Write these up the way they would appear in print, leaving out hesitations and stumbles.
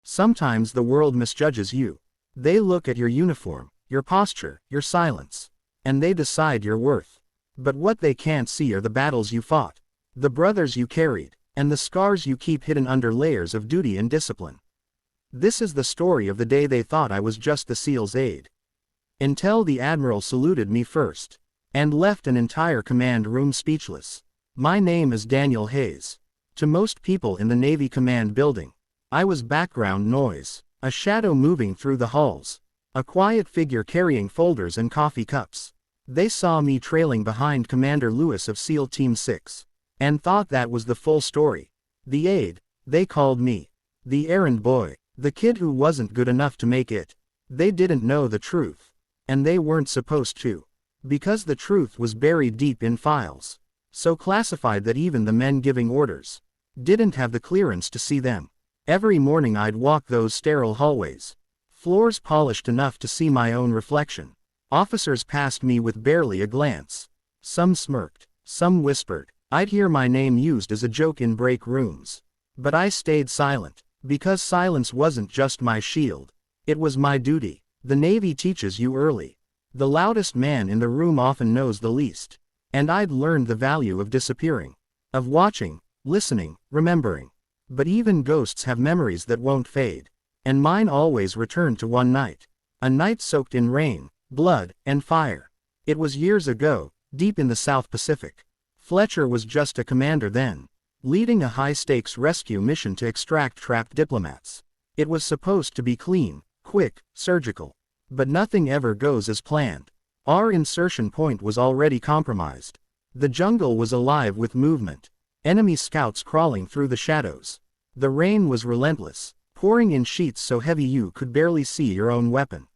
Sometimes the world misjudges you. They look at your uniform, your posture, your silence, and they decide your worth. But what they can't see are the battles you fought, the brothers you carried, and the scars you keep hidden under layers of duty and discipline. This is the story of the day they thought I was just the SEAL's aide. Until the Admiral saluted me first, and left an entire command room speechless. My name is Daniel Hayes. To most people in the Navy command building, I was background noise, a shadow moving through the halls, a quiet figure carrying folders and coffee cups. They saw me trailing behind Commander Lewis of SEAL Team 6, and thought that was the full story. The aide, they called me. The errand boy, the kid who wasn't good enough to make it. They didn't know the truth, and they weren't supposed to, because the truth was buried deep in files, so classified that even the men giving orders didn't have the clearance to see them. Every morning I'd walk those sterile hallways, floors polished enough to see my own reflection. Officers passed me with barely a glance. Some smirked, some whispered. I'd hear my name used as a joke in break rooms. But I stayed silent, because silence wasn't just my shield. It was my duty. The Navy teaches you early. The loudest man in the room often knows the least. And I'd learned the value of disappearing, of watching, listening, remembering. But even ghosts have memories that won't fade. And mine always returned to one night. A night soaked in rain, blood, and fire. It was years ago, deep in the South Pacific. Fletcher was just a commander then, leading a high-stakes rescue mission to extract trapped diplomats. It was supposed to be clean, quick, surgical. But nothing ever goes as planned. Our insertion point was already compromised. The jungle was alive with movement. Enemy scouts crawling through the shadows. The rain was relentless, pouring in sheets so heavy you could barely see your own weapon.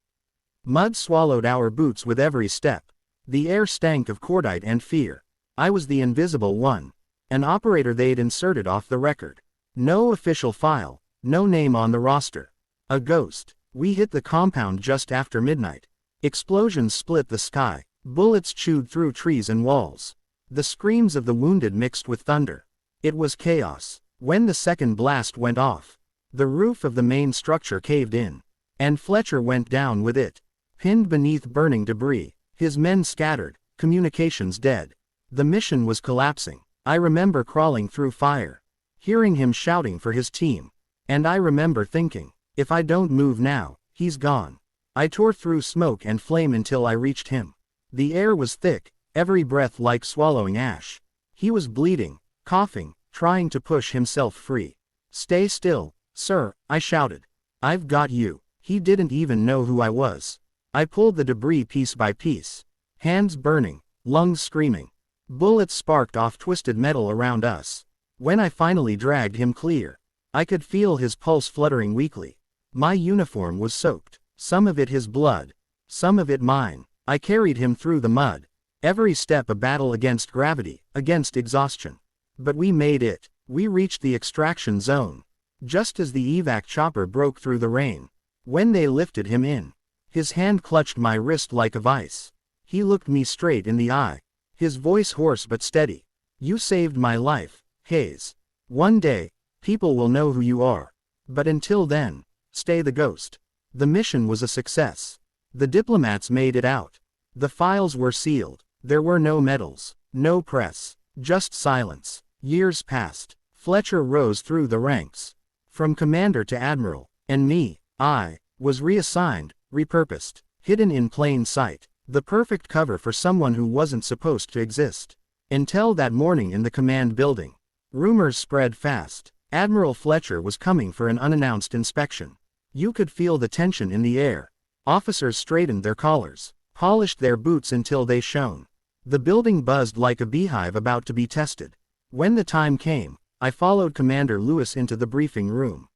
Mud swallowed our boots with every step. The air stank of cordite and fear. I was the invisible one, an operator they'd inserted off the record. No official file, no name on the roster. A ghost. We hit the compound just after midnight. Explosions split the sky. Bullets chewed through trees and walls. The screams of the wounded mixed with thunder. It was chaos. When the second blast went off, the roof of the main structure caved in, and Fletcher went down with it, pinned beneath burning debris, his men scattered, communications dead. The mission was collapsing. I remember crawling through fire, hearing him shouting for his team, and I remember thinking, if I don't move now, he's gone. I tore through smoke and flame until I reached him. The air was thick, every breath like swallowing ash. He was bleeding, coughing, trying to push himself free. Stay still, sir, I shouted. I've got you. He didn't even know who I was. I pulled the debris piece by piece, hands burning, lungs screaming. Bullets sparked off twisted metal around us. When I finally dragged him clear, I could feel his pulse fluttering weakly. My uniform was soaked, some of it his blood, some of it mine. I carried him through the mud, every step a battle against gravity, against exhaustion. But we made it. We reached the extraction zone, just as the evac chopper broke through the rain. When they lifted him in, his hand clutched my wrist like a vice. He looked me straight in the eye, his voice hoarse but steady. You saved my life, Hayes. One day, people will know who you are. But until then, stay the ghost. The mission was a success. The diplomats made it out. The files were sealed. There were no medals, no press, just silence. Years passed. Fletcher rose through the ranks, from commander to admiral, and me, I, was reassigned, repurposed, hidden in plain sight. The perfect cover for someone who wasn't supposed to exist. Until that morning in the command building. Rumors spread fast. Admiral Fletcher was coming for an unannounced inspection. You could feel the tension in the air. Officers straightened their collars, polished their boots until they shone. The building buzzed like a beehive about to be tested. When the time came, I followed Commander Lewis into the briefing room.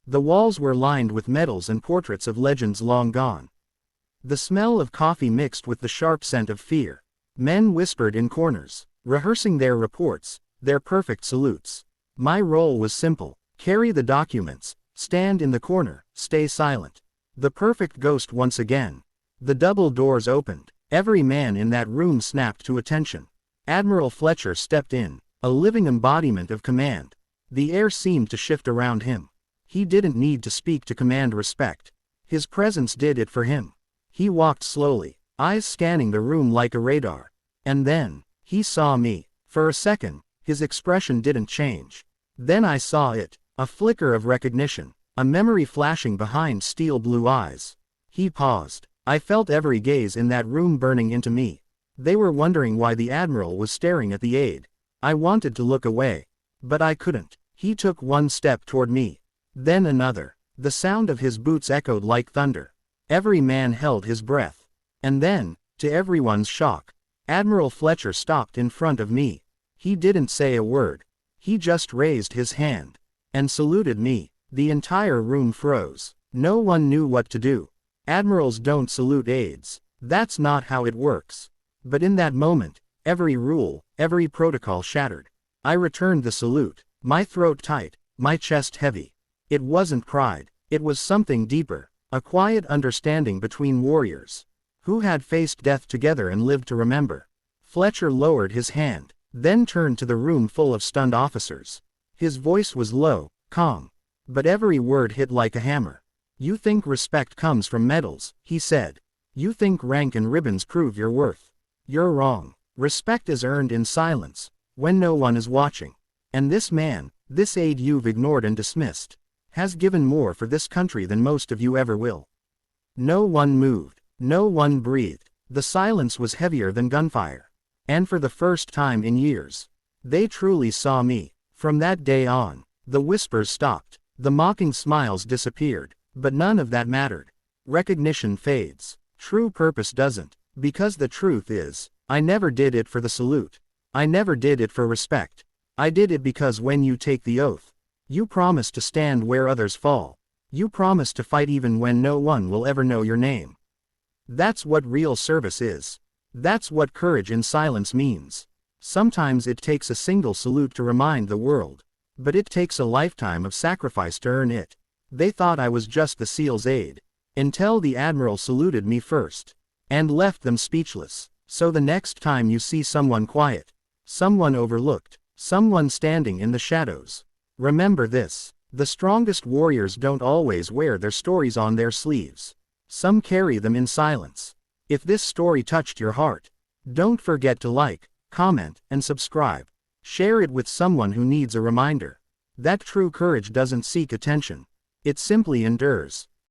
The walls were lined with medals and portraits of legends long gone. The smell of coffee mixed with the sharp scent of fear. Men whispered in corners, rehearsing their reports, their perfect salutes. My role was simple: carry the documents, stand in the corner, stay silent. The perfect ghost once again. The double doors opened. Every man in that room snapped to attention. Admiral Fletcher stepped in, a living embodiment of command. The air seemed to shift around him. He didn't need to speak to command respect. His presence did it for him. He walked slowly, eyes scanning the room like a radar. And then, he saw me. For a second, his expression didn't change. Then I saw it, a flicker of recognition, a memory flashing behind steel blue eyes. He paused. I felt every gaze in that room burning into me. They were wondering why the Admiral was staring at the Aide. I wanted to look away. But I couldn't. He took one step toward me. Then another. The sound of his boots echoed like thunder. Every man held his breath. And then, to everyone's shock, Admiral Fletcher stopped in front of me. He didn't say a word. He just raised his hand and saluted me. The entire room froze. No one knew what to do. Admirals don't salute aides. That's not how it works. But in that moment, every rule, every protocol shattered. I returned the salute, my throat tight, my chest heavy. It wasn't pride. It was something deeper, a quiet understanding between warriors who had faced death together and lived to remember. Fletcher lowered his hand, then turned to the room full of stunned officers. His voice was low, calm, but every word hit like a hammer. You think respect comes from medals, he said. You think rank and ribbons prove your worth. You're wrong. Respect is earned in silence, when no one is watching. And this man, this aide you've ignored and dismissed, has given more for this country than most of you ever will. No one moved. No one breathed. The silence was heavier than gunfire. And for the first time in years, they truly saw me. From that day on, the whispers stopped. The mocking smiles disappeared. But none of that mattered. Recognition fades. True purpose doesn't. Because the truth is, I never did it for the salute. I never did it for respect. I did it because when you take the oath, you promise to stand where others fall. You promise to fight even when no one will ever know your name. That's what real service is. That's what courage in silence means. Sometimes it takes a single salute to remind the world. But it takes a lifetime of sacrifice to earn it. They thought I was just the SEAL's aide. Until the Admiral saluted me first. And left them speechless. So the next time you see someone quiet, someone overlooked, someone standing in the shadows, remember this. The strongest warriors don't always wear their stories on their sleeves. Some carry them in silence. If this story touched your heart, don't forget to like, comment, and subscribe. Share it with someone who needs a reminder that true courage doesn't seek attention. It simply endures.